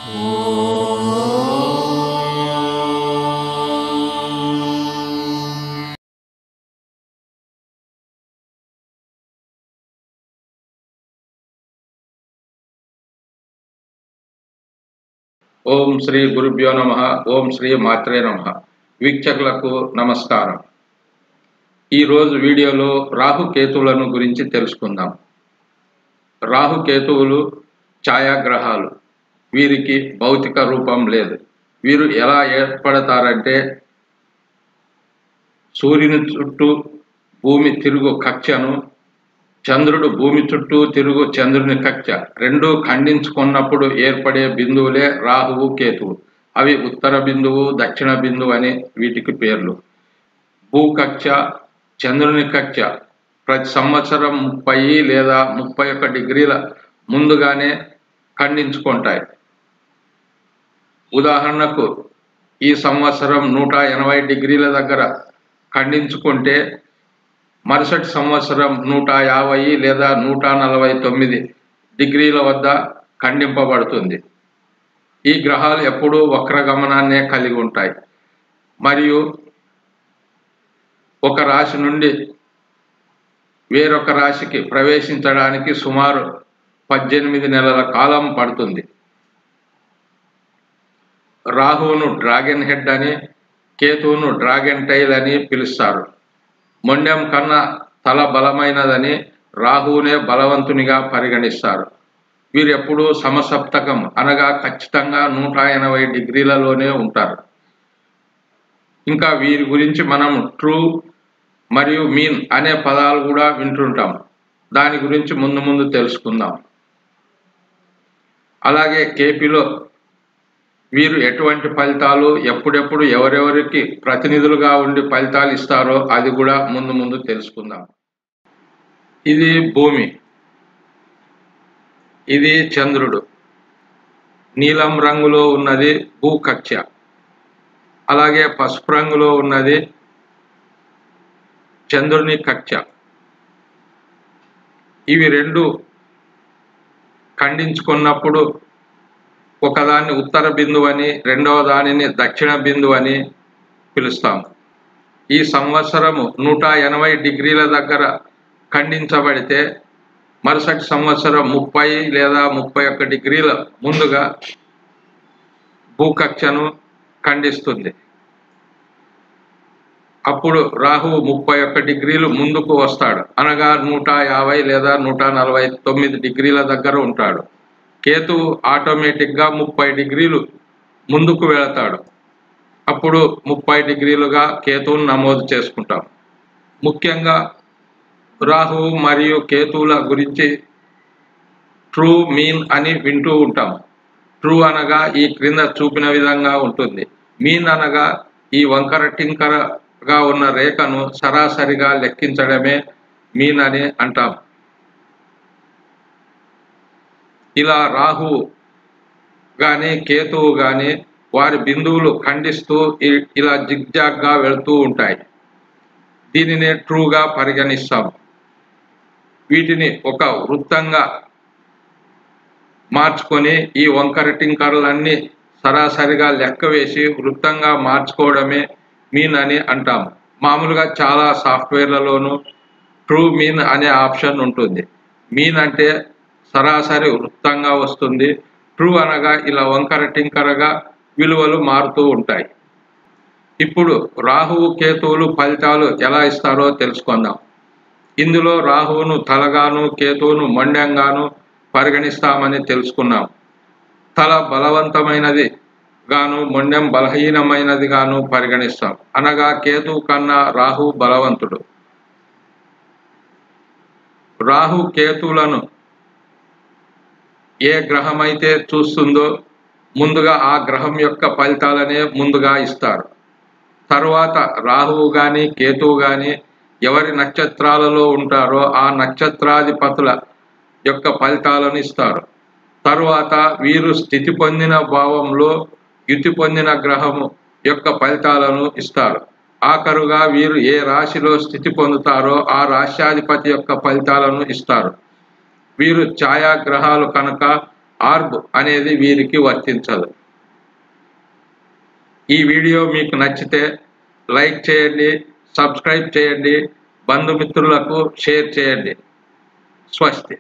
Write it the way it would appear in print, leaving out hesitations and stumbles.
ఓం శ్రీ గురుభ్యో నమః. ఓం శ్రీ మాత్రే నమః. వీక్షకులకు నమస్కారం. ఈరోజు వీడియోలో రాహుకేతువులను గురించి తెలుసుకుందాం. రాహుకేతువులు ఛాయాగ్రహాలు. వీరికి భౌతిక రూపం లేదు. వీరు ఎలా ఏర్పడతారంటే సూర్యుని చుట్టూ భూమి తిరుగు కక్షను, చంద్రుడు భూమి చుట్టూ తిరుగు చంద్రుని కక్ష రెండూ ఖండించుకున్నప్పుడు ఏర్పడే బిందువులే రాహువు కేతువు. అవి ఉత్తర బిందువు, దక్షిణ బిందువు అని వీటికి పేర్లు. భూకక్ష, చంద్రుని కక్ష ప్రతి సంవత్సరం 30 లేదా 31 డిగ్రీల ముందుగానే ఖండించుకుంటాయి. ఉదాహరణకు ఈ సంవత్సరం 180 డిగ్రీల దగ్గర ఖండించుకుంటే మరుసటి సంవత్సరం 150 లేదా 149 డిగ్రీల వద్ద ఖండింపబడుతుంది. ఈ గ్రహాలు ఎప్పుడూ వక్రగమనాన్నే కలిగి ఉంటాయి మరియు ఒక రాశి నుండి వేరొక రాశికి ప్రవేశించడానికి సుమారు 18 నెలల కాలం పడుతుంది. రాహువును డ్రాగన్ హెడ్ అని, కేతువును డ్రాగన్ టైల్ అని పిలుస్తారు. మొండెం కన్నా తల బలమైనదని రాహువునే బలవంతునిగా పరిగణిస్తారు. వీరు ఎప్పుడూ సమసప్తకం అనగా ఖచ్చితంగా 180 డిగ్రీలలోనే ఉంటారు. ఇంకా వీరి గురించి మనం ట్రూ మరియు మీన్ అనే పదాలు కూడా వింటుంటాం. దాని గురించి ముందు తెలుసుకుందాం. అలాగే కేపీలో వీరు ఎటువంటి ఫలితాలు, ఎప్పుడెప్పుడు ఎవరెవరికి ప్రతినిధులుగా ఉండి ఫలితాలు ఇస్తారో అది కూడా ముందు తెలుసుకుందాం. ఇది భూమి, ఇది చంద్రుడు. నీలం రంగులో ఉన్నది భూకక్ష, అలాగే పసుపు రంగులో ఉన్నది చంద్రుని కక్ష. ఇవి రెండు ఖండించుకున్నప్పుడు ఒకదాన్ని ఉత్తర బిందువు అని, రెండవ దానిని దక్షిణ బిందువు అని పిలుస్తాం. ఈ సంవత్సరము 180 డిగ్రీల దగ్గర ఖండించబడితే మరుసటి సంవత్సరం 30 లేదా 31 డిగ్రీల ముందుగా భూకక్షను ఖండిస్తుంది. అప్పుడు రాహువు 31 డిగ్రీలు ముందుకు వస్తాడు, అనగా 150 లేదా 149 డిగ్రీల దగ్గర ఉంటాడు. కేతువు ఆటోమేటిక్గా 30 డిగ్రీలు ముందుకు వెళతాడు. అప్పుడు 30 డిగ్రీలుగా కేతువును నమోదు చేసుకుంటాం. ముఖ్యంగా రాహువు మరియు కేతువుల గురించి ట్రూ, మీన్ అని వింటూ ఉంటాం. ట్రూ అనగా ఈ క్రింద చూపిన విధంగా ఉంటుంది. మీన్ అనగా ఈ వంకర టింకరగా ఉన్న రేఖను సరాసరిగా లెక్కించడమే మీన్ అని అంటాం. ఇలా రాహువు కానీ కేతువు కానీ వారి బిందువులు ఖండిస్తూ ఇలా జిగ్జాగ్గా వెళుతూ ఉంటాయి. దీనినే ట్రూగా పరిగణిస్తాం. వీటిని ఒక వృత్తంగా మార్చుకొని ఈ వంకర టింకర్లన్నీ సరాసరిగా లెక్క వేసి వృత్తంగా మార్చుకోవడమే మీన్ అని అంటాం. మామూలుగా చాలా సాఫ్ట్వేర్లలోనూ ట్రూ మీన్ అనే ఆప్షన్ ఉంటుంది. మీన్ అంటే సరాసరి వృత్తంగా వస్తుంది. ట్రూ అనగా ఇలా వంకర టింకరగా విలువలు మారుతూ ఉంటాయి. ఇప్పుడు రాహువు కేతువులు ఫలితాలు ఎలా ఇస్తారో తెలుసుకుందాం. ఇందులో రాహువును తలగాను, కేతువును మొండెంగాను పరిగణిస్తామని తెలుసుకున్నాం. తల బలవంతమైనది గాను, మొండెం బలహీనమైనది గాను పరిగణిస్తాం. అనగా కేతువు కన్నా రాహువు బలవంతుడు. రాహు కేతువులను ఏ గ్రహమైతే చూస్తుందో ముందుగా ఆ గ్రహం యొక్క ఫలితాలనే ముందుగా ఇస్తారు. తరువాత రాహువు కానీ కేతువు కానీ ఎవరి నక్షత్రాలలో ఉంటారో ఆ నక్షత్రాధిపతుల యొక్క ఫలితాలను ఇస్తారు. తరువాత వీరు స్థితి పొందిన భావంలో యుతి పొందిన గ్రహము యొక్క ఫలితాలను ఇస్తారు. ఆఖరుగా వీరు ఏ రాశిలో స్థితి పొందుతారో ఆ రాశ్యాధిపతి యొక్క ఫలితాలను ఇస్తారు. వీరు ఛాయాగ్రహాలు కనుక ఆర్బ్ అనేది వీరికి వర్తించదు. ఈ వీడియో మీకు నచ్చితే లైక్ చేయండి, సబ్స్క్రైబ్ చేయండి, బంధుమిత్రులకు షేర్ చేయండి. స్వస్తి.